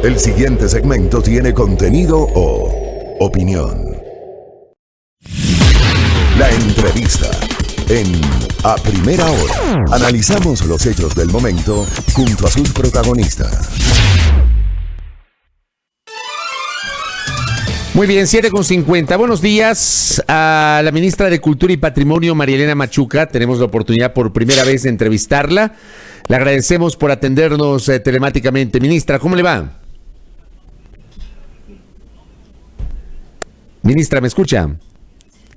El siguiente segmento tiene contenido o opinión. La entrevista en A Primera Hora. Analizamos los hechos del momento junto a sus protagonistas. Muy bien, 7:50. Buenos días a la ministra de Cultura y Patrimonio, María Elena Machuca. Tenemos la oportunidad por primera vez de entrevistarla. Le agradecemos por atendernos telemáticamente. Ministra, ¿cómo le va? Ministra, ¿me escucha?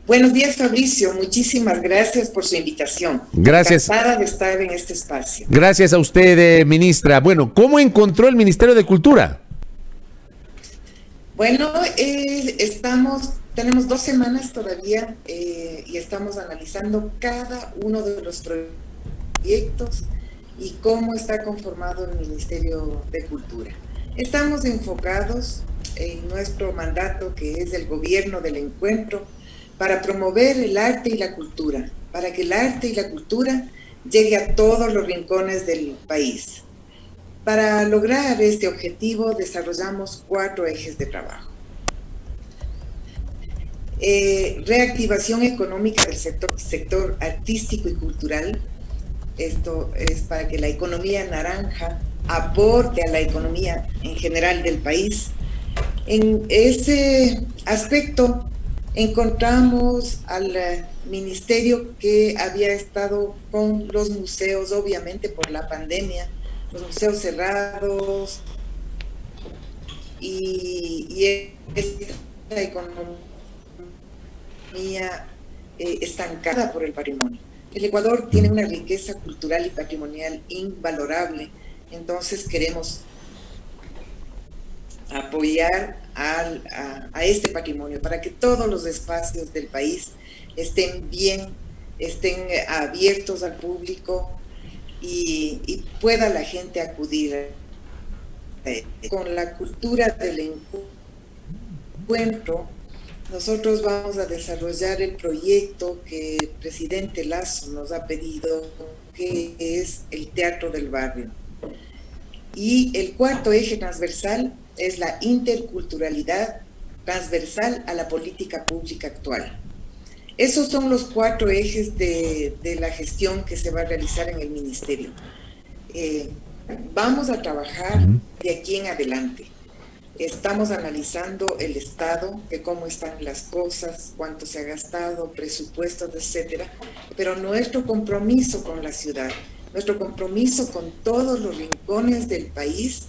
Buenos días, Fabricio. Muchísimas gracias por su invitación. Gracias. Encantada de estar en este espacio. Gracias a usted, ministra. Bueno, ¿cómo encontró el Ministerio de Cultura? Bueno, tenemos 2 semanas todavía y estamos analizando cada uno de los proyectos y cómo está conformado el Ministerio de Cultura. Estamos enfocados en nuestro mandato, que es el gobierno del encuentro, para promover el arte y la cultura, para que el arte y la cultura llegue a todos los rincones del país. Para lograr este objetivo desarrollamos 4 ejes de trabajo. Reactivación económica del sector artístico y cultural. Esto es para que la economía naranja aporte a la economía en general del país. En ese aspecto encontramos al ministerio que había estado con los museos, obviamente por la pandemia, los museos cerrados y esta economía estancada por el patrimonio. El Ecuador tiene una riqueza cultural y patrimonial invalorable, entonces queremos apoyar a este patrimonio para que todos los espacios del país estén bien, estén abiertos al público y pueda la gente acudir. Con la cultura del encuentro, nosotros vamos a desarrollar el proyecto que el presidente Lasso nos ha pedido, que es el Teatro del Barrio. Y el 4º eje transversal es la interculturalidad transversal a la política pública actual. Esos son los 4 ejes de la gestión que se va a realizar en el ministerio. Vamos a trabajar de aquí en adelante. Estamos analizando el estado, de cómo están las cosas, cuánto se ha gastado, presupuestos, etcétera. Pero nuestro compromiso con la ciudad, nuestro compromiso con todos los rincones del país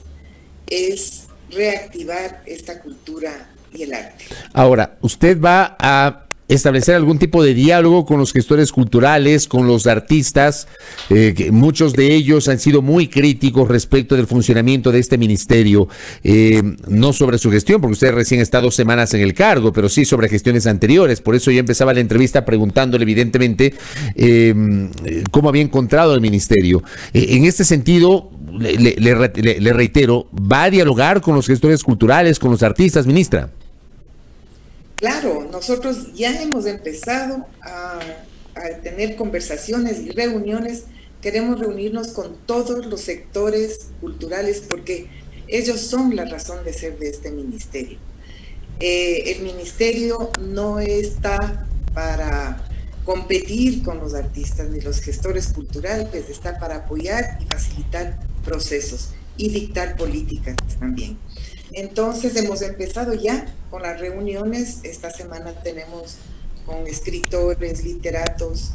es reactivar esta cultura y el arte. Ahora, ¿usted va a establecer algún tipo de diálogo con los gestores culturales, con los artistas? Que muchos de ellos han sido muy críticos respecto del funcionamiento de este ministerio, no sobre su gestión, porque usted recién está 2 semanas en el cargo, pero sí sobre gestiones anteriores. Por eso yo empezaba la entrevista preguntándole evidentemente cómo había encontrado el ministerio. En este sentido, le reitero, ¿va a dialogar con los gestores culturales, con los artistas, ministra? Claro, nosotros ya hemos empezado a tener conversaciones y reuniones. Queremos reunirnos con todos los sectores culturales porque ellos son la razón de ser de este ministerio. El ministerio no está para competir con los artistas ni los gestores culturales, está para apoyar y facilitar procesos y dictar políticas también. Entonces hemos empezado ya con las reuniones. Esta semana tenemos con escritores, literatos,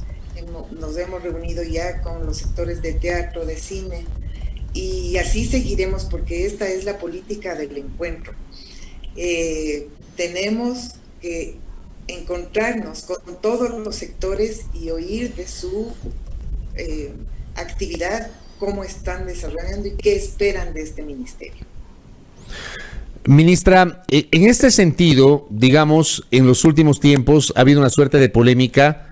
nos hemos reunido ya con los sectores de teatro, de cine, y así seguiremos porque esta es la política del encuentro. Tenemos que encontrarnos con todos los sectores y oír de su actividad, cómo están desarrollando y qué esperan de este ministerio. Ministra, en este sentido, digamos, en los últimos tiempos ha habido una suerte de polémica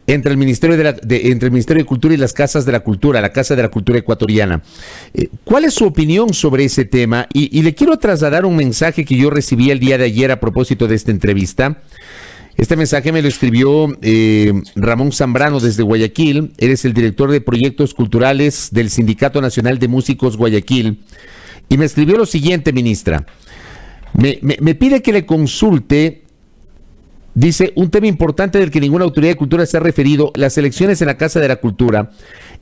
entre el Ministerio entre el Ministerio de Cultura y las Casas de la Cultura, la Casa de la Cultura Ecuatoriana. ¿Cuál es su opinión sobre ese tema? Y le quiero trasladar un mensaje que yo recibí el día de ayer a propósito de esta entrevista. Este mensaje me lo escribió Ramón Zambrano desde Guayaquil. Él es el director de proyectos culturales del Sindicato Nacional de Músicos Guayaquil. y me escribió lo siguiente, ministra. Me pide que le consulte, dice, un tema importante del que ninguna autoridad de cultura se ha referido, las elecciones en la Casa de la Cultura.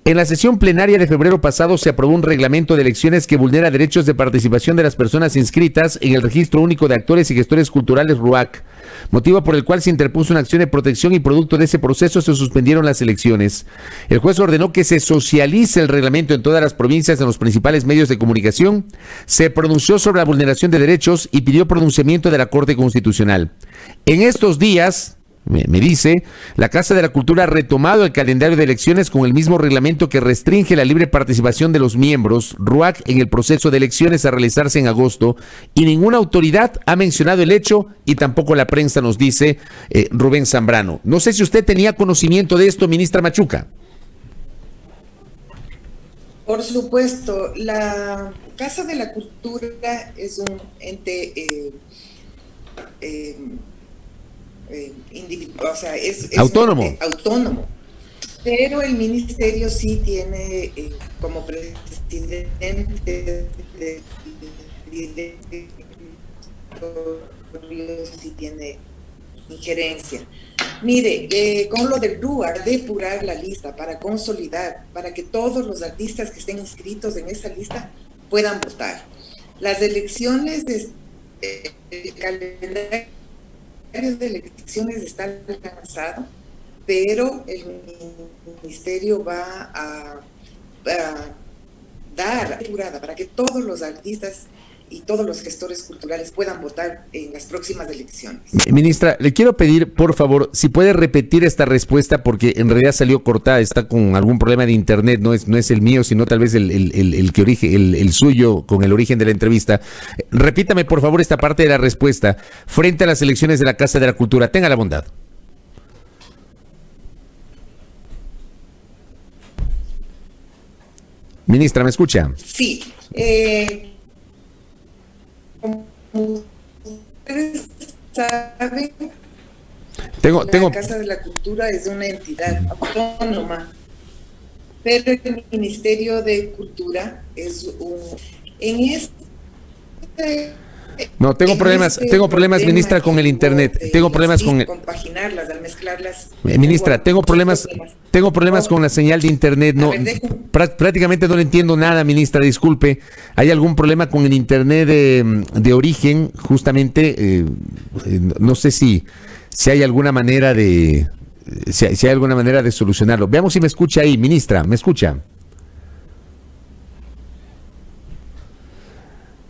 En la sesión plenaria de febrero pasado se aprobó un reglamento de elecciones que vulnera derechos de participación de las personas inscritas en el Registro Único de Actores y Gestores Culturales RUAC, motivo por el cual se interpuso una acción de protección y producto de ese proceso se suspendieron las elecciones. El juez ordenó que se socialice el reglamento en todas las provincias en los principales medios de comunicación, se pronunció sobre la vulneración de derechos y pidió pronunciamiento de la Corte Constitucional. En estos días, me dice, la Casa de la Cultura ha retomado el calendario de elecciones con el mismo reglamento que restringe la libre participación de los miembros RUAC en el proceso de elecciones a realizarse en agosto, y ninguna autoridad ha mencionado el hecho y tampoco la prensa, nos dice Rubén Zambrano. No sé si usted tenía conocimiento de esto, ministra Machuca. Por supuesto, la Casa de la Cultura es un ente o sea, es autónomo. Autónomo, pero el ministerio sí tiene como presidente sí tiene injerencia. Mire, con lo del RUAC, depurar la lista para consolidar, para que todos los artistas que estén inscritos en esa lista puedan votar. Las elecciones el calendario de elecciones está lanzado, pero el ministerio va a dar depurada para que todos los artistas y todos los gestores culturales puedan votar en las próximas elecciones. Ministra, le quiero pedir, por favor, si puede repetir esta respuesta, porque en realidad salió cortada, está con algún problema de internet, no es el mío, sino tal vez el suyo con el origen de la entrevista. Repítame, por favor, esta parte de la respuesta. Frente a las elecciones de la Casa de la Cultura, tenga la bondad. Ministra, ¿me escucha? Sí. Como ustedes saben, la Casa de la Cultura es una entidad autónoma, pero el Ministerio de Cultura es no, tengo problemas, ministra, con el internet. Tengo problemas con compaginarlas, al mezclarlas. Ministra, tengo problemas con la señal de internet. No, prácticamente no le entiendo nada, ministra, disculpe. ¿Hay algún problema con el internet de origen? Justamente, no sé si hay alguna manera de solucionarlo. Veamos si me escucha ahí, ministra, ¿me escucha?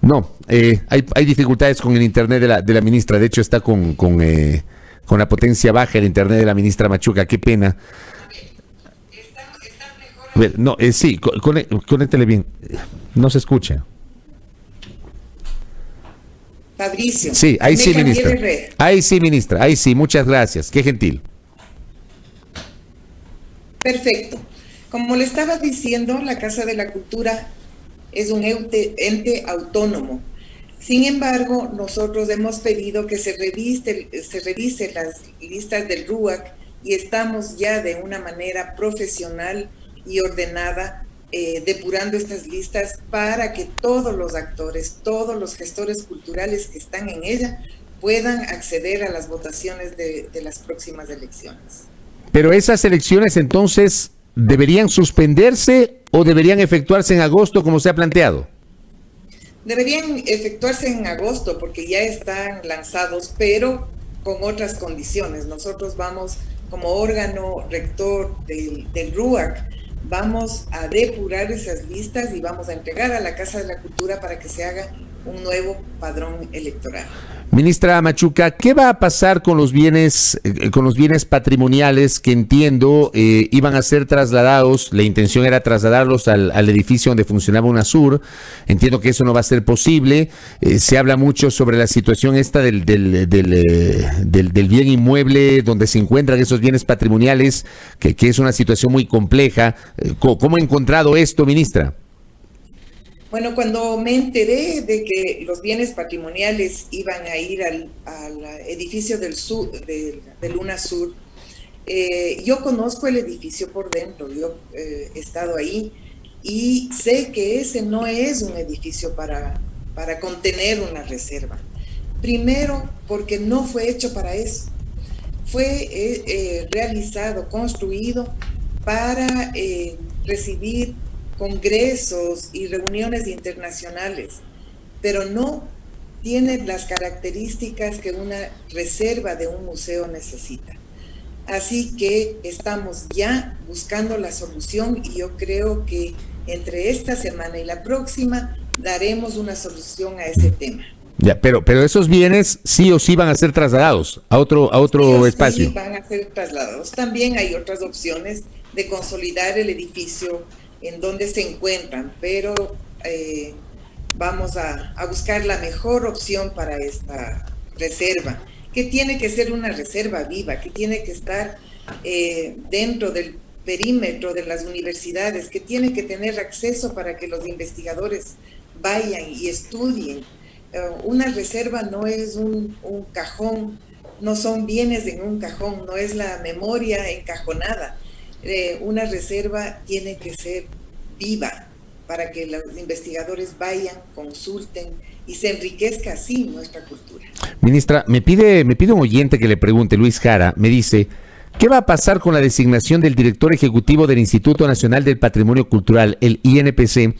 No, hay dificultades con el internet de la ministra. De hecho, está con la potencia baja el internet de la ministra Machuca. Qué pena. A ver, no, sí, conéctele bien. No se escucha. Fabricio. Sí, ahí sí, ministra. Ahí sí, ministra. Ahí sí, muchas gracias. Qué gentil. Perfecto. Como le estaba diciendo, la Casa de la Cultura es un ente autónomo. Sin embargo, nosotros hemos pedido que se revise las listas del RUAC y estamos ya de una manera profesional y ordenada depurando estas listas para que todos los actores, todos los gestores culturales que están en ella puedan acceder a las votaciones de las próximas elecciones. Pero esas elecciones entonces ¿deberían suspenderse o deberían efectuarse en agosto como se ha planteado? Deberían efectuarse en agosto porque ya están lanzados, pero con otras condiciones. Nosotros vamos, como órgano rector del RUAC, vamos a depurar esas listas y vamos a entregar a la Casa de la Cultura para que se haga un nuevo padrón electoral. Ministra Machuca, ¿qué va a pasar con los bienes patrimoniales que entiendo iban a ser trasladados? La intención era trasladarlos al edificio donde funcionaba UNASUR. Entiendo que eso no va a ser posible. Se habla mucho sobre la situación esta del bien inmueble donde se encuentran esos bienes patrimoniales, que es una situación muy compleja. ¿Cómo ha encontrado esto, ministra? Bueno, cuando me enteré de que los bienes patrimoniales iban a ir al edificio del UNASUR, yo conozco el edificio por dentro, yo he estado ahí y sé que ese no es un edificio para contener una reserva. Primero, porque no fue hecho para eso. Fue realizado, construido para recibir congresos y reuniones internacionales, pero no tiene las características que una reserva de un museo necesita. Así que estamos ya buscando la solución y yo creo que entre esta semana y la próxima daremos una solución a ese tema. Ya, pero esos bienes sí o sí van a ser trasladados a otro Sí, espacio. sí, van a ser trasladados. También hay otras opciones de consolidar el edificio en donde se encuentran, pero vamos a buscar la mejor opción para esta reserva, que tiene que ser una reserva viva, que tiene que estar dentro del perímetro de las universidades, que tiene que tener acceso para que los investigadores vayan y estudien. Una reserva no es un cajón, no son bienes en un cajón, no es la memoria encajonada. Una reserva tiene que ser viva para que los investigadores vayan, consulten y se enriquezca así nuestra cultura. Ministra, me pide un oyente que le pregunte, Luis Jara, me dice, ¿qué va a pasar con la designación del director ejecutivo del Instituto Nacional del Patrimonio Cultural, el INPC,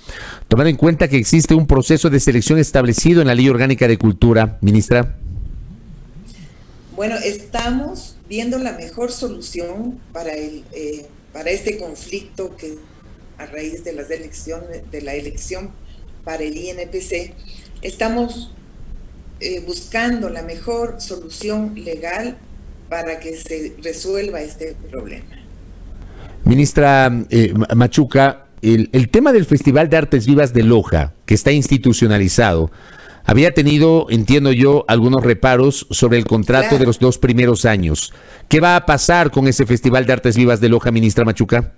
tomando en cuenta que existe un proceso de selección establecido en la Ley Orgánica de Cultura, ministra? Bueno, estamos viendo la mejor solución para este conflicto que a raíz de la elección para el INPC, estamos buscando la mejor solución legal para que se resuelva este problema. Ministra Machuca, el tema del Festival de Artes Vivas de Loja, que está institucionalizado, había tenido, entiendo yo, algunos reparos sobre el contrato Claro. de los 2 primeros años. ¿Qué va a pasar con ese Festival de Artes Vivas de Loja, ministra Machuca?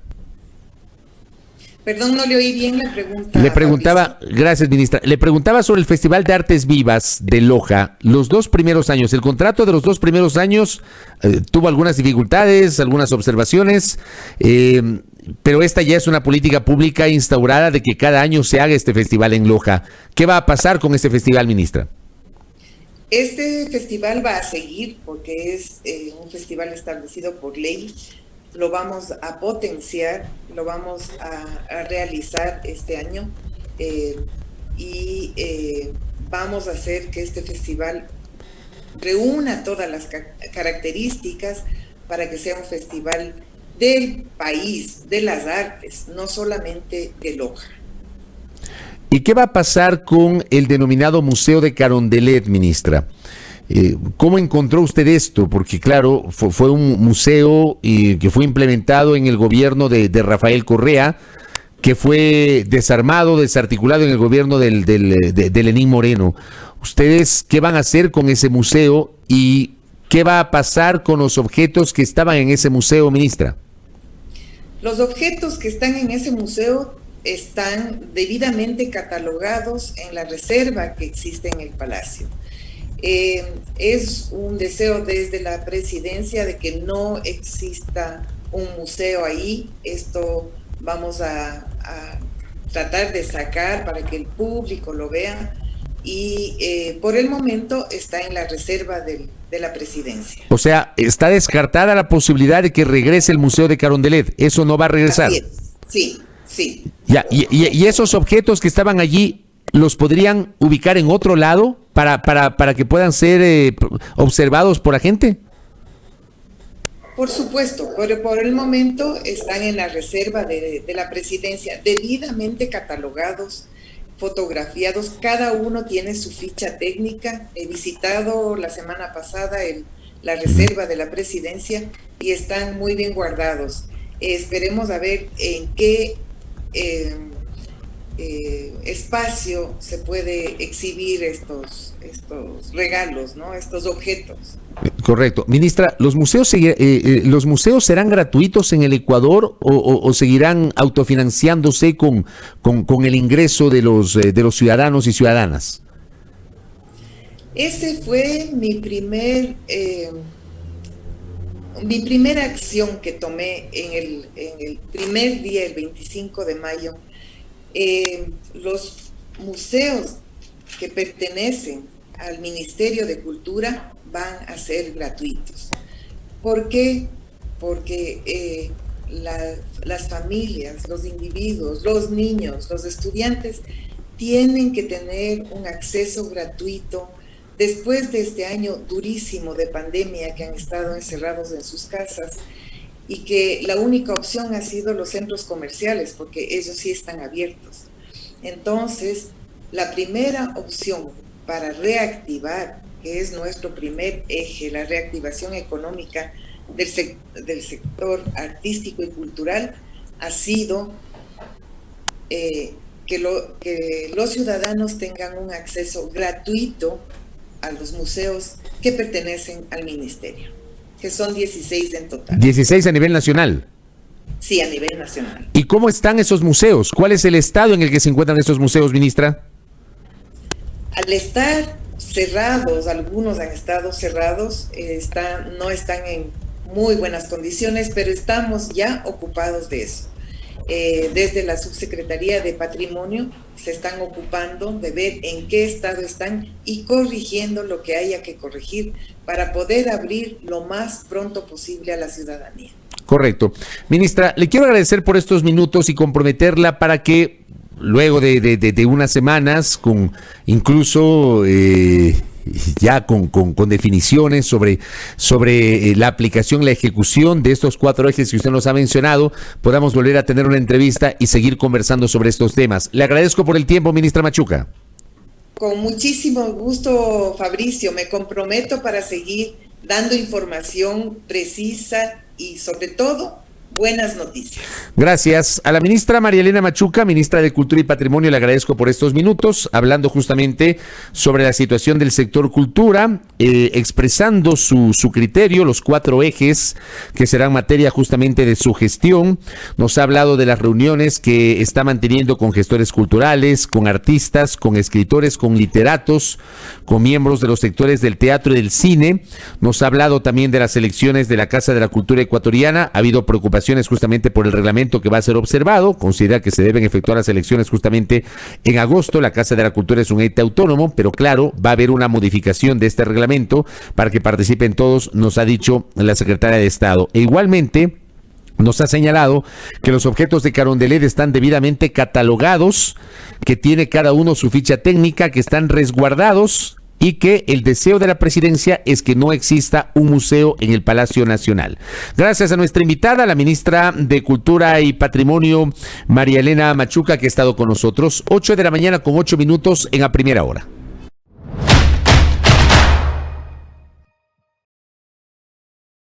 Perdón, no le oí bien la pregunta. Le preguntaba, gracias ministra, le preguntaba sobre el Festival de Artes Vivas de Loja, los 2 primeros años. El contrato de los 2 primeros años tuvo algunas dificultades, algunas observaciones, pero esta ya es una política pública instaurada de que cada año se haga este festival en Loja. ¿Qué va a pasar con este festival, ministra? Este festival va a seguir porque es un festival establecido por ley. Lo vamos a potenciar, lo vamos a realizar este año y vamos a hacer que este festival reúna todas las características para que sea un festival del país, de las artes, no solamente de Loja. ¿Y qué va a pasar con el denominado Museo de Carondelet, ministra? ¿Cómo encontró usted esto? Porque claro, fue un museo que fue implementado en el gobierno de Rafael Correa, que fue desarmado, desarticulado en el gobierno de Lenín Moreno. ¿Ustedes qué van a hacer con ese museo y qué va a pasar con los objetos que estaban en ese museo, ministra? Los objetos que están en ese museo están debidamente catalogados en la reserva que existe en el Palacio. Es un deseo desde la presidencia de que no exista un museo ahí. Esto vamos a tratar de sacar para que el público lo vea y por el momento está en la reserva de la presidencia. O sea, está descartada la posibilidad de que regrese el Museo de Carondelet. ¿Eso no va a regresar? Así es. Sí, sí. Ya, y esos objetos que estaban allí, ¿los podrían ubicar en otro lado para que puedan ser observados por la gente? Por supuesto, pero por el momento están en la reserva de la presidencia, debidamente catalogados, fotografiados, cada uno tiene su ficha técnica. He visitado la semana pasada la reserva de la presidencia y están muy bien guardados. Esperemos a ver en qué espacio se puede exhibir estos regalos, ¿no? Estos objetos. Correcto. Ministra, ¿los museos serán gratuitos en el Ecuador o seguirán autofinanciándose con el ingreso de los ciudadanos y ciudadanas? Ese fue mi primera acción que tomé en el primer día, el 25 de mayo, Los museos que pertenecen al Ministerio de Cultura van a ser gratuitos. ¿Por qué? Porque las familias, los individuos, los niños, los estudiantes tienen que tener un acceso gratuito después de este año durísimo de pandemia, que han estado encerrados en sus casas y que la única opción ha sido los centros comerciales, porque ellos sí están abiertos. Entonces, la primera opción para reactivar, que es nuestro primer eje, la reactivación económica del sector artístico y cultural, ha sido que los ciudadanos tengan un acceso gratuito a los museos que pertenecen al ministerio, que son 16 en total. 16 a nivel nacional. Sí, a nivel nacional. ¿Y cómo están esos museos? ¿Cuál es el estado en el que se encuentran estos museos, ministra? Al estar cerrados, algunos han estado cerrados, no están en muy buenas condiciones, pero estamos ya ocupados de eso. Desde la Subsecretaría de Patrimonio se están ocupando de ver en qué estado están y corrigiendo lo que haya que corregir para poder abrir lo más pronto posible a la ciudadanía. Correcto. Ministra, le quiero agradecer por estos minutos y comprometerla para que luego de unas semanas, con incluso ya con definiciones sobre la aplicación, la ejecución de estos 4 ejes que usted nos ha mencionado, podamos volver a tener una entrevista y seguir conversando sobre estos temas. Le agradezco por el tiempo, ministra Machuca. Con muchísimo gusto, Fabricio. Me comprometo para seguir dando información precisa y, sobre todo, buenas noticias. Gracias. A la ministra María Elena Machuca, ministra de Cultura y Patrimonio, le agradezco por estos minutos, hablando justamente sobre la situación del sector cultura, expresando su criterio, los 4 ejes que serán materia justamente de su gestión. Nos ha hablado de las reuniones que está manteniendo con gestores culturales, con artistas, con escritores, con literatos, con miembros de los sectores del teatro y del cine. Nos ha hablado también de las elecciones de la Casa de la Cultura Ecuatoriana. Ha habido preocupaciones justamente por el reglamento que va a ser observado. Considera que se deben efectuar las elecciones justamente en agosto. La Casa de la Cultura es un ente autónomo, pero claro, va a haber una modificación de este reglamento para que participen todos, nos ha dicho la secretaria de Estado. E igualmente nos ha señalado que los objetos de Carondelet están debidamente catalogados, que tiene cada uno su ficha técnica, que están resguardados y que el deseo de la presidencia es que no exista un museo en el Palacio Nacional. Gracias a nuestra invitada, la ministra de Cultura y Patrimonio, María Elena Machuca, que ha estado con nosotros. 8 de la mañana con 8 minutos en A Primera Hora.